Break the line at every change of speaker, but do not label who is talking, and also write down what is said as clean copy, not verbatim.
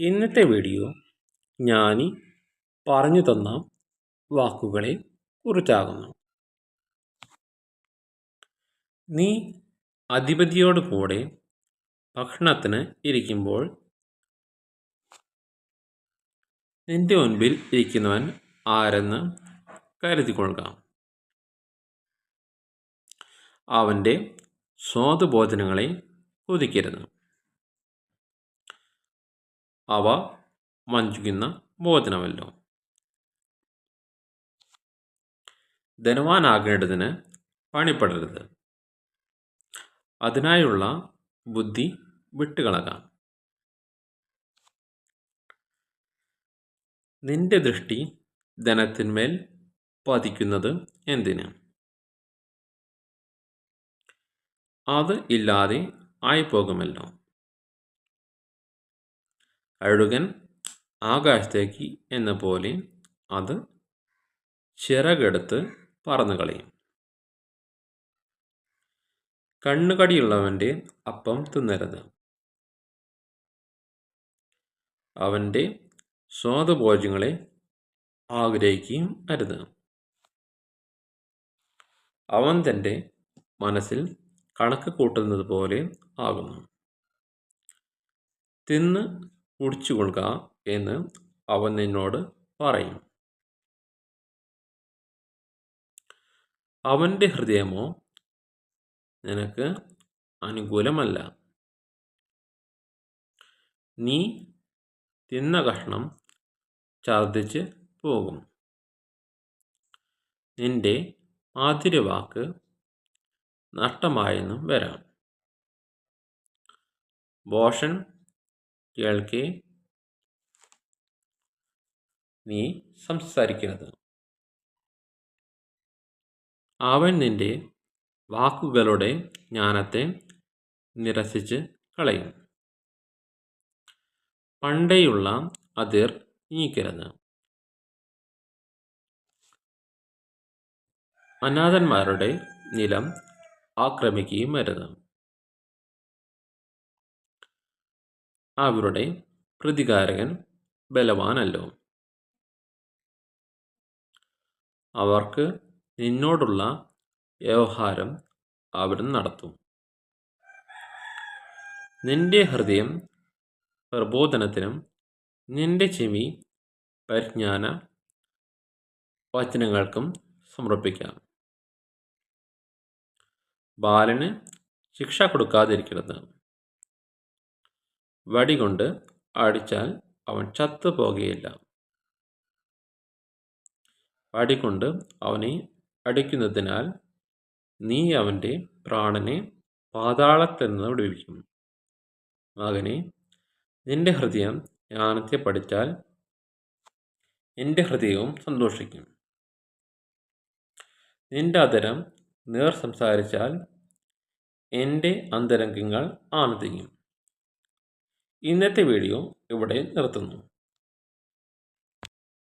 ഇന്നത്തെ വീഡിയോ ഞാൻ പറഞ്ഞു തന്ന വാക്കുകളെ കുറിച്ചാകുന്നു. നീ അധിപതിയോട് കൂടെ ഭക്ഷണത്തിന് ഇരിക്കുമ്പോൾ നിന്റെ മുൻപിൽ ഇരിക്കുന്നവൻ ആരെന്ന് കരുതിക്കൊള്ളുക. അവൻ്റെ സ്വാദുഭോജനങ്ങളെ കൊതിക്കരുത്. അവ വഞ്ചിക്കുന്ന ഭോജനമല്ലോ. ധനവാനാകേണ്ടതിന് പണിപ്പെടരുത്. അതിനായുള്ള ബുദ്ധി വിട്ടുകളകാം. നിന്റെ ദൃഷ്ടി ധനത്തിന്മേൽ പതിക്കുന്നത് എന്തിന്? അത് ഇല്ലാതെ ആയിപ്പോകുമല്ലോ. കഴുകൻ ആകാശത്തേക്ക് എന്ന പോലെ അത് ചിറകെടുത്ത് പറന്നു കളയും. കണ്ണുകടിയുള്ളവൻ്റെ അപ്പം തിന്നരുത്. അവൻ്റെ സ്വാദുഭോജ്യങ്ങളെ ആഗ്രഹിക്കുകയും അരുത്. അവൻ തൻ്റെ മനസ്സിൽ കണക്ക് കൂട്ടുന്നത് പോലെ ആകുന്നു. തിന്ന് കുടിച്ചുകൊള്ളുക എന്ന് അവൻ നിന്നോട് പറയും. അവൻ്റെ ഹൃദയമോ നിനക്ക് അനുകൂലമല്ല. നീ തിന്ന കഷ്ണം ഛർദ്ദിച്ച് പോകും. നിന്റെ ആതിരവാക്ക് നഷ്ടമായെന്നും വരാം. ഭോഷൻ കേൾക്കെ നീ സംസാരിക്കരുത്. അവൻ നിന്റെ വാക്കുകളുടെ ജ്ഞാനത്തെ നിരസിച്ച് കളയും. പണ്ടേയുള്ള അതിർ നീക്കരുത്. അനാഥന്മാരുടെ നിലം ആക്രമിക്കുകയും അരുത്. അവരുടെ പ്രതികാരകൻ ബലവാനല്ലോ. അവർക്ക് നിന്നോടുള്ള വ്യവഹാരം അവിടുന്ന് നടത്തും. നിന്റെ ഹൃദയം പ്രബോധനത്തിനും നിന്റെ ചെവി പരിജ്ഞാന വചനങ്ങൾക്കും സമർപ്പിക്കാം. ബാലന് ശിക്ഷ കൊടുക്കാതിരിക്കരുത്. വടികൊണ്ട് അടിച്ചാൽ അവൻ ചത്തുപോകുകയില്ല. വടികൊണ്ട് അവനെ അടിക്കുന്നതിനാൽ നീ അവൻ്റെ പ്രാണനെ പാതാളത്തിൽ നിന്ന് വിടുവിക്കും. മകനെ, നിന്റെ ഹൃദയം ജ്ഞാനത്തെ പഠിച്ചാൽ എൻ്റെ ഹൃദയവും സന്തോഷിക്കും. നിന്റെ അധരം നേർ സംസാരിച്ചാൽ എൻ്റെ അന്തരംഗങ്ങൾ ആനന്ദിക്കും. ഇന്നത്തെ വീഡിയോ ഇവിടെ നിർത്തുന്നു.